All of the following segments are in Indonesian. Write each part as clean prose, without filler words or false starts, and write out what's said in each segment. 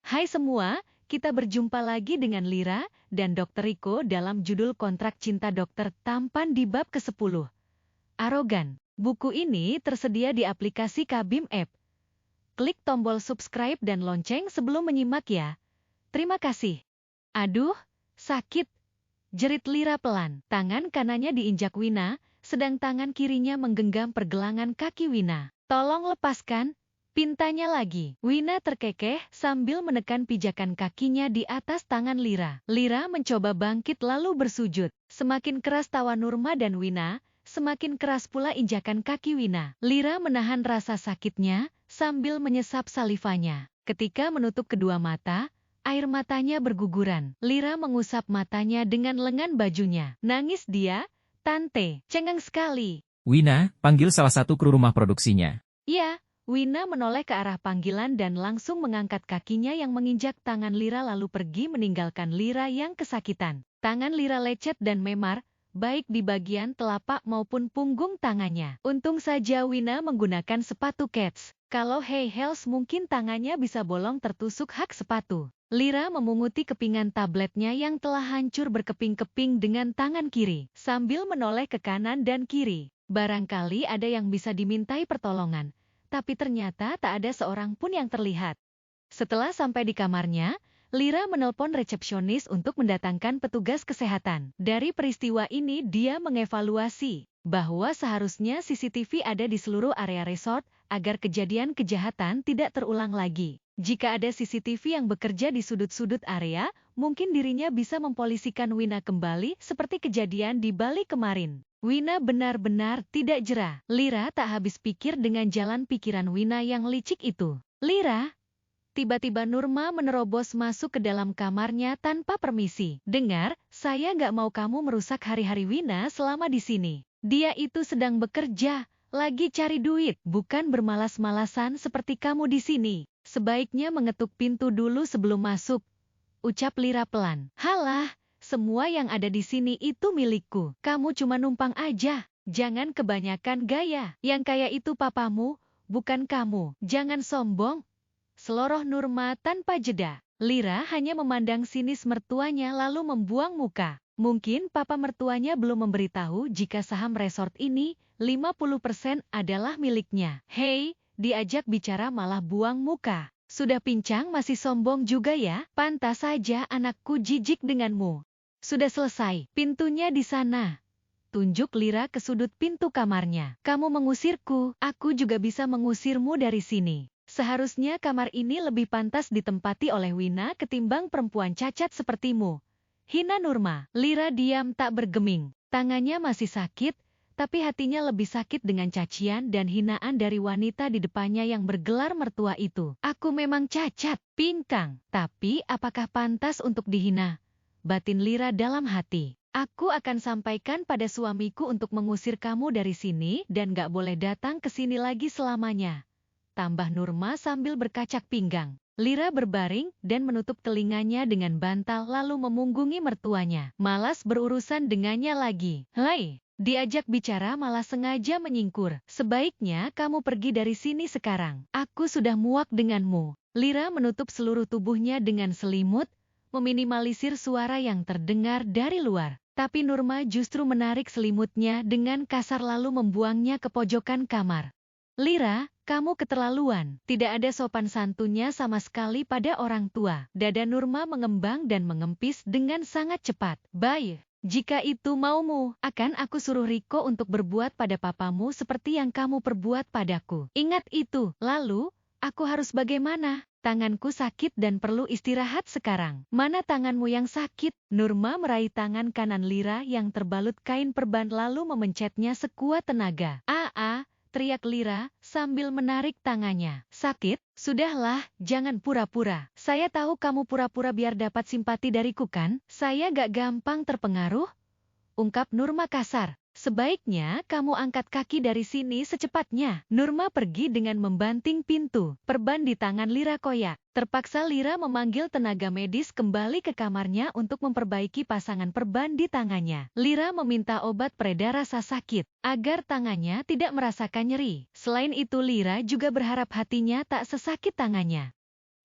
Hai semua, kita berjumpa lagi dengan Lira dan Dr. Riko dalam judul Kontrak Cinta Dokter Tampan di bab ke-10. Arogan. Buku ini tersedia di aplikasi Kabim App. Klik tombol subscribe dan lonceng sebelum menyimak ya. Terima kasih. Aduh, sakit. Jerit Lira pelan. Tangan kanannya diinjak Wina, sedang tangan kirinya menggenggam pergelangan kaki Wina. Tolong lepaskan. Pintanya lagi. Wina terkekeh sambil menekan pijakan kakinya di atas tangan Lira. Lira mencoba bangkit lalu bersujud. Semakin keras tawa Nurma dan Wina, semakin keras pula injakan kaki Wina. Lira menahan rasa sakitnya sambil menyesap salivanya. Ketika menutup kedua mata, air matanya berguguran. Lira mengusap matanya dengan lengan bajunya. Nangis dia, Tante. Cengeng sekali. Wina, panggil salah satu kru rumah produksinya. Iya. Wina menoleh ke arah panggilan dan langsung mengangkat kakinya yang menginjak tangan Lira lalu pergi meninggalkan Lira yang kesakitan. Tangan Lira lecet dan memar, baik di bagian telapak maupun punggung tangannya. Untung saja Wina menggunakan sepatu kets. Kalau high heels mungkin tangannya bisa bolong tertusuk hak sepatu. Lira memunguti kepingan tabletnya yang telah hancur berkeping-keping dengan tangan kiri, sambil menoleh ke kanan dan kiri. Barangkali ada yang bisa dimintai pertolongan. Tapi ternyata tak ada seorang pun yang terlihat. Setelah sampai di kamarnya, Lira menelpon resepsionis untuk mendatangkan petugas kesehatan. Dari peristiwa ini dia mengevaluasi bahwa seharusnya CCTV ada di seluruh area resort agar kejadian kejahatan tidak terulang lagi. Jika ada CCTV yang bekerja di sudut-sudut area, mungkin dirinya bisa mempolisikan Wina kembali seperti kejadian di Bali kemarin. Wina benar-benar tidak jera. Lira tak habis pikir dengan jalan pikiran Wina yang licik itu. Lira, tiba-tiba Nurma menerobos masuk ke dalam kamarnya tanpa permisi. Dengar, saya nggak mau kamu merusak hari-hari Wina selama di sini. Dia itu sedang bekerja, lagi cari duit, bukan bermalas-malasan seperti kamu di sini. Sebaiknya mengetuk pintu dulu sebelum masuk, ucap Lira pelan. Halah. Semua yang ada di sini itu milikku. Kamu cuma numpang aja. Jangan kebanyakan gaya. Yang kaya itu papamu, bukan kamu. Jangan sombong. Seloroh Nurma tanpa jeda. Lira hanya memandang sinis mertuanya lalu membuang muka. Mungkin papa mertuanya belum memberitahu jika saham resort ini 50% adalah miliknya. Hei, diajak bicara malah buang muka. Sudah pincang masih sombong juga ya? Pantas saja anakku jijik denganmu. Sudah selesai, pintunya di sana. Tunjuk Lira ke sudut pintu kamarnya. Kamu mengusirku, aku juga bisa mengusirmu dari sini. Seharusnya kamar ini lebih pantas ditempati oleh Wina ketimbang perempuan cacat sepertimu. Hina Nurma. Lira diam tak bergeming. Tangannya masih sakit, tapi hatinya lebih sakit dengan cacian dan hinaan dari wanita di depannya yang bergelar mertua itu. Aku memang cacat, pinkang, tapi apakah pantas untuk dihina? Batin Lira dalam hati. Aku akan sampaikan pada suamiku untuk mengusir kamu dari sini dan gak boleh datang ke sini lagi selamanya. Tambah Nurma sambil berkacak pinggang. Lira berbaring dan menutup telinganya dengan bantal lalu memunggungi mertuanya. Malas berurusan dengannya lagi. Hei, diajak bicara malah sengaja menyingkur. Sebaiknya kamu pergi dari sini sekarang. Aku sudah muak denganmu. Lira menutup seluruh tubuhnya dengan selimut, meminimalisir suara yang terdengar dari luar. Tapi Nurma justru menarik selimutnya dengan kasar lalu membuangnya ke pojokan kamar. Lira, kamu keterlaluan. Tidak ada sopan santunnya sama sekali pada orang tua. Dada Nurma mengembang dan mengempis dengan sangat cepat. Baik, jika itu maumu, akan aku suruh Riko untuk berbuat pada papamu seperti yang kamu perbuat padaku. Ingat itu. Lalu, aku harus bagaimana? Tanganku sakit dan perlu istirahat sekarang. Mana tanganmu yang sakit? Nurma meraih tangan kanan Lira yang terbalut kain perban lalu memencetnya sekuat tenaga. Teriak Lira sambil menarik tangannya. Sakit? Sudahlah, jangan pura-pura. Saya tahu kamu pura-pura biar dapat simpati dariku kan? Saya gak gampang terpengaruh, ungkap Nurma kasar. Sebaiknya kamu angkat kaki dari sini secepatnya. Nurma pergi dengan membanting pintu. Perban di tangan Lira koyak. Terpaksa Lira memanggil tenaga medis kembali ke kamarnya untuk memperbaiki pasangan perban di tangannya. Lira meminta obat pereda rasa sakit, agar tangannya tidak merasakan nyeri. Selain itu Lira juga berharap hatinya tak sesakit tangannya.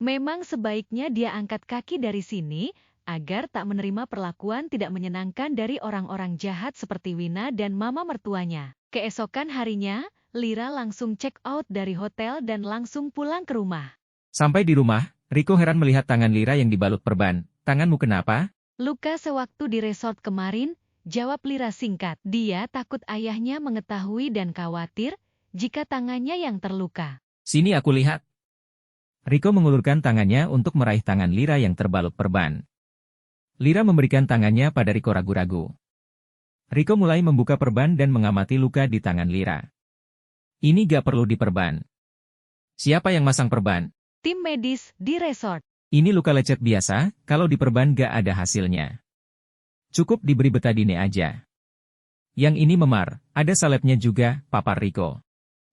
Memang sebaiknya dia angkat kaki dari sini, agar tak menerima perlakuan tidak menyenangkan dari orang-orang jahat seperti Wina dan mama mertuanya. Keesokan harinya, Lira langsung check out dari hotel dan langsung pulang ke rumah. Sampai di rumah, Riko heran melihat tangan Lira yang dibalut perban. Tanganmu kenapa? Luka sewaktu di resort kemarin, jawab Lira singkat. Dia takut ayahnya mengetahui dan khawatir jika tangannya yang terluka. Sini aku lihat. Riko mengulurkan tangannya untuk meraih tangan Lira yang terbalut perban. Lira memberikan tangannya pada Riko ragu-ragu. Riko mulai membuka perban dan mengamati luka di tangan Lira. Ini gak perlu diperban. Siapa yang masang perban? Tim medis di resort. Ini luka lecet biasa, kalau diperban gak ada hasilnya. Cukup diberi betadine aja. Yang ini memar, ada salepnya juga, papar Riko.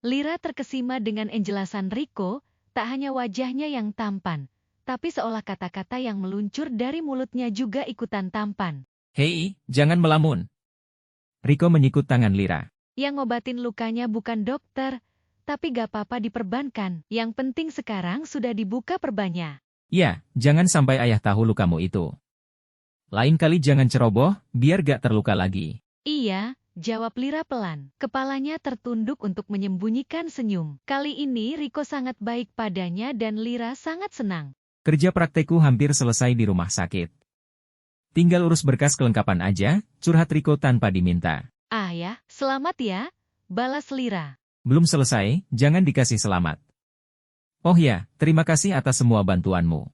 Lira terkesima dengan penjelasan Riko, tak hanya wajahnya yang tampan, tapi seolah kata-kata yang meluncur dari mulutnya juga ikutan tampan. Hei, jangan melamun. Riko menyikut tangan Lira. Yang ngobatin lukanya bukan dokter, tapi gak apa-apa diperbankan. Yang penting sekarang sudah dibuka perbannya. Ya, jangan sampai ayah tahu lukamu itu. Lain kali jangan ceroboh, biar gak terluka lagi. Iya, jawab Lira pelan. Kepalanya tertunduk untuk menyembunyikan senyum. Kali ini Riko sangat baik padanya dan Lira sangat senang. Kerja praktekku hampir selesai di rumah sakit. Tinggal urus berkas kelengkapan aja, curhat Riko tanpa diminta. Ah ya, selamat ya, balas Lira. Belum selesai, jangan dikasih selamat. Oh ya, terima kasih atas semua bantuanmu.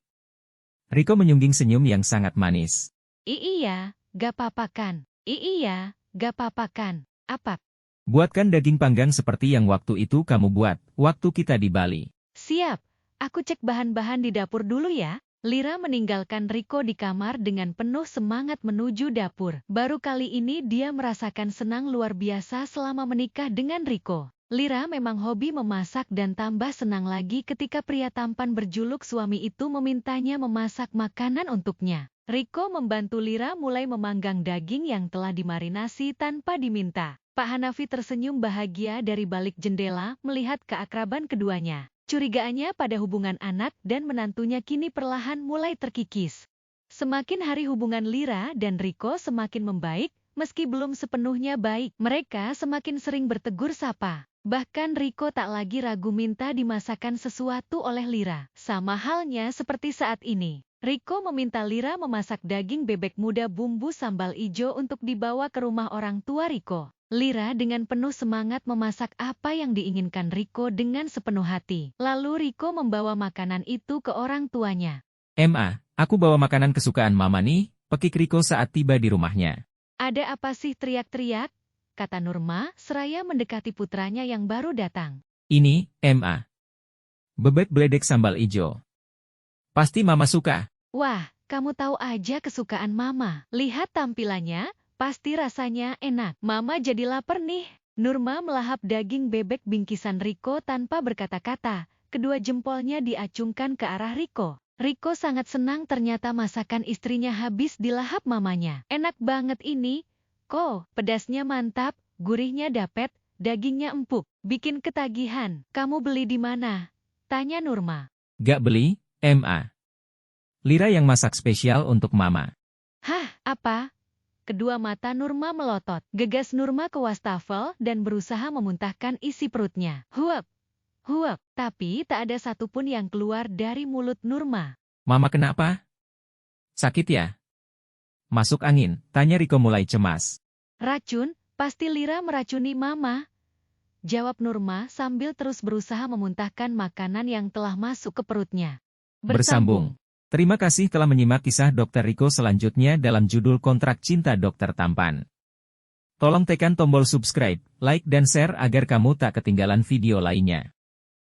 Riko menyungging senyum yang sangat manis. Iya, gak apa-apa kan. Iya, gak apa-apa kan. Apa? Buatkan daging panggang seperti yang waktu itu kamu buat, waktu kita di Bali. Siap, aku cek bahan-bahan di dapur dulu ya. Lira meninggalkan Riko di kamar dengan penuh semangat menuju dapur. Baru kali ini dia merasakan senang luar biasa selama menikah dengan Riko. Lira memang hobi memasak dan tambah senang lagi ketika pria tampan berjuluk suami itu memintanya memasak makanan untuknya. Riko membantu Lira mulai memanggang daging yang telah dimarinasi tanpa diminta. Pak Hanafi tersenyum bahagia dari balik jendela melihat keakraban keduanya. Curigaannya pada hubungan anak dan menantunya kini perlahan mulai terkikis. Semakin hari hubungan Lira dan Riko semakin membaik, meski belum sepenuhnya baik. Mereka semakin sering bertegur sapa. Bahkan Riko tak lagi ragu minta dimasakkan sesuatu oleh Lira. Sama halnya seperti saat ini. Riko meminta Lira memasak daging bebek muda bumbu sambal ijo untuk dibawa ke rumah orang tua Riko. Lira dengan penuh semangat memasak apa yang diinginkan Riko dengan sepenuh hati. Lalu Riko membawa makanan itu ke orang tuanya. Aku bawa makanan kesukaan mama nih, pekik Riko saat tiba di rumahnya. Ada apa sih teriak-teriak? Kata Nurma, seraya mendekati putranya yang baru datang. Ini, bebek beledek sambal ijo. Pasti mama suka. Wah, kamu tahu aja kesukaan mama. Lihat tampilannya, pasti rasanya enak. Mama jadi lapar nih. Nurma melahap daging bebek bingkisan Riko tanpa berkata-kata. Kedua jempolnya diacungkan ke arah Riko. Riko sangat senang ternyata masakan istrinya habis dilahap mamanya. Enak banget ini. Kok, pedasnya mantap, gurihnya dapet, dagingnya empuk. Bikin ketagihan. Kamu beli di mana? Tanya Nurma. Gak beli, Lira yang masak spesial untuk mama. Hah, apa? Kedua mata Nurma melotot. Gegas Nurma ke wastafel dan berusaha memuntahkan isi perutnya. Huap, huap. Tapi tak ada satupun yang keluar dari mulut Nurma. Mama kenapa? Sakit ya? Masuk angin, tanya Riko mulai cemas. Racun, pasti Lira meracuni mama. Jawab Nurma sambil terus berusaha memuntahkan makanan yang telah masuk ke perutnya. Bersambung. Terima kasih telah menyimak kisah Dr. Riko selanjutnya dalam judul Kontrak Cinta Dokter Tampan. Tolong tekan tombol subscribe, like dan share agar kamu tak ketinggalan video lainnya.